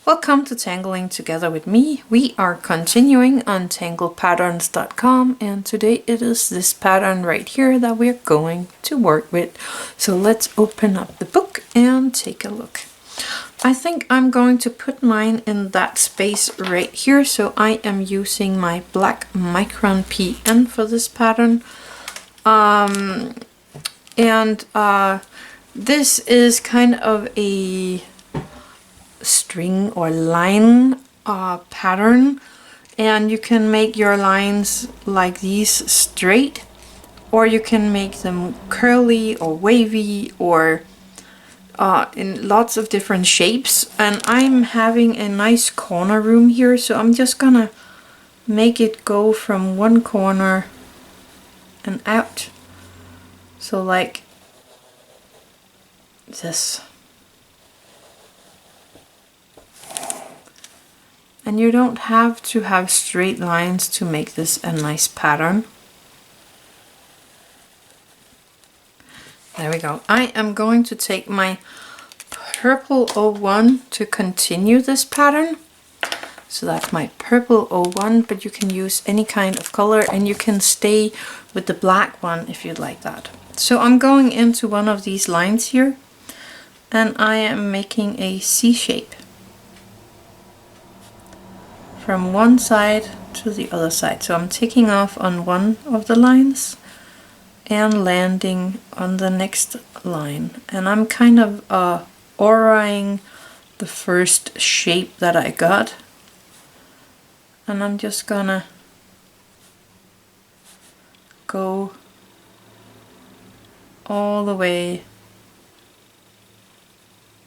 Welcome to Tangling Together with me. We are continuing on tanglepatterns.com, and today it is this pattern right here that we're going to work with. So let's open up the book and take a look. I think I'm going to put mine in that space right here, so I am using my black Micron PN for this pattern. This is kind of a string or line pattern, and you can make your lines like these straight, or you can make them curly or wavy or in lots of different shapes. And I'm having a nice corner room here, so I'm just gonna make it go from one corner and out, so like this. And you don't have to have straight lines to make this a nice pattern. There we go. I am going to take my purple 01 to continue this pattern. So that's my purple 01, but you can use any kind of color, and you can stay with the black one if you'd like that. So I'm going into one of these lines here, and I am making a C shape from one side to the other side. So I'm taking off on one of the lines and landing on the next line. And I'm kind of auraing the first shape that I got. And I'm just gonna go all the way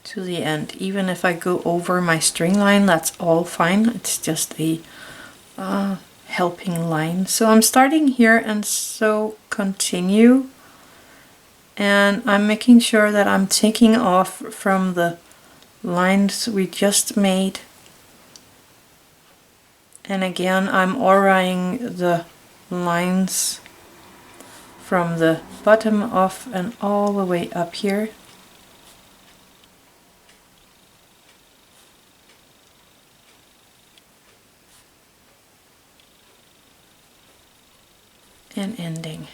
to the end. Even if I go over my string line, that's all fine. It's just a helping line. So I'm starting here and so continue, and I'm making sure that I'm taking off from the lines we just made. And again, I'm auraing the lines from the bottom off and all the way up here. And ending.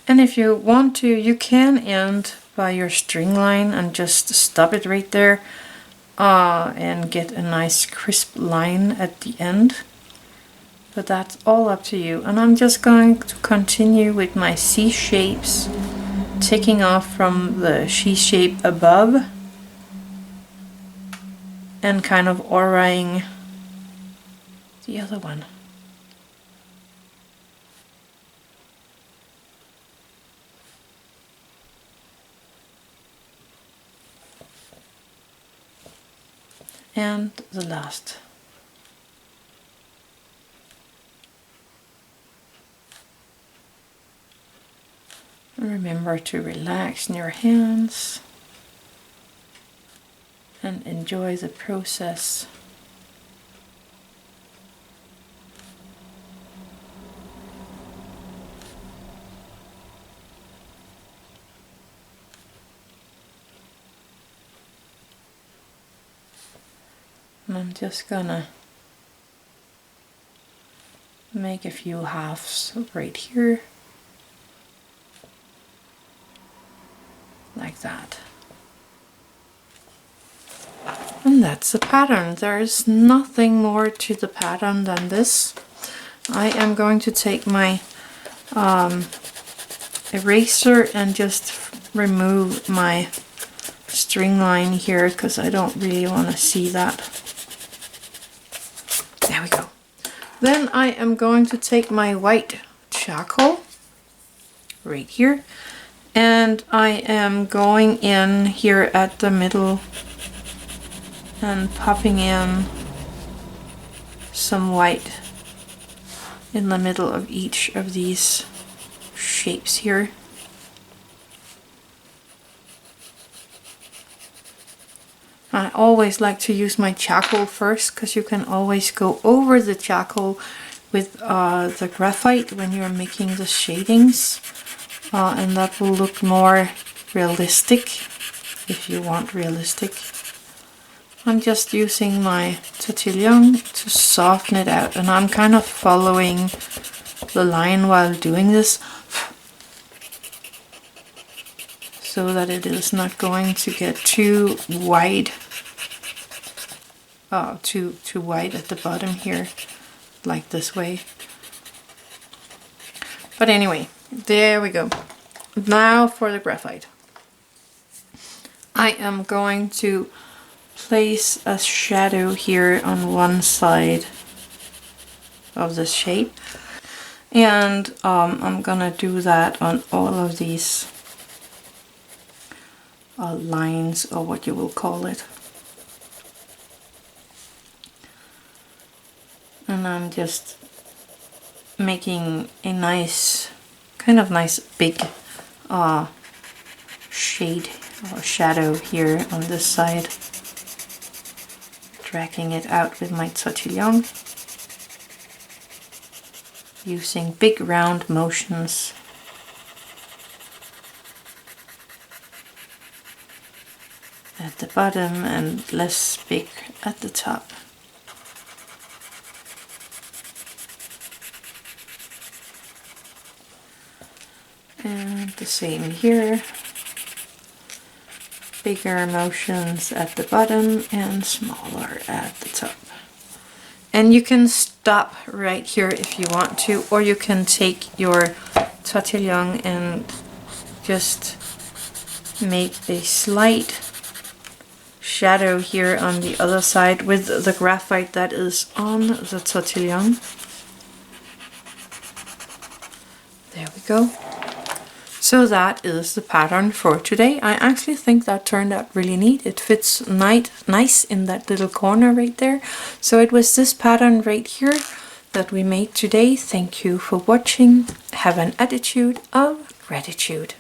And if you want to, you can end by your string line and just stop it right there and get a nice crisp line at the end. But that's all up to you. And I'm just going to continue with my C shapes, taking off from the C shape above and kind of auraing the other one. And the last. Remember to relax in your hands and enjoy the process. And I'm just gonna make a few halves right here, like that. And that's the pattern. There is nothing more to the pattern than this. I am going to take my eraser and just remove my string line here, because I don't really want to see that. There we go. Then I am going to take my white charcoal right here, and I am going in here at the middle and popping in some white in the middle of each of these shapes here. I always like to use my charcoal first, because you can always go over the charcoal with the graphite when you're making the shadings, and that will look more realistic if you want realistic. I'm just using my tortillon to soften it out, and I'm kind of following the line while doing this so that it is not going to get too wide. Too wide at the bottom here, like this way. But anyway, there we go. Now for the graphite. I am going to place a shadow here on one side of the shape, and I'm gonna do that on all of these lines, or what you will call it. And I'm just making a nice, kind of nice big shade or shadow here on this side, dragging it out with my tortillon, using big round motions. At the bottom and less big at the top. And the same here. Bigger motions at the bottom and smaller at the top. And you can stop right here if you want to, or you can take your tortillon and just make a slight shadow here on the other side with the graphite that is on the tortillon. There we go. So that is the pattern for today. I actually think that turned out really neat. It fits nice in that little corner right there. So it was this pattern right here that we made today. Thank you for watching. Have an attitude of gratitude.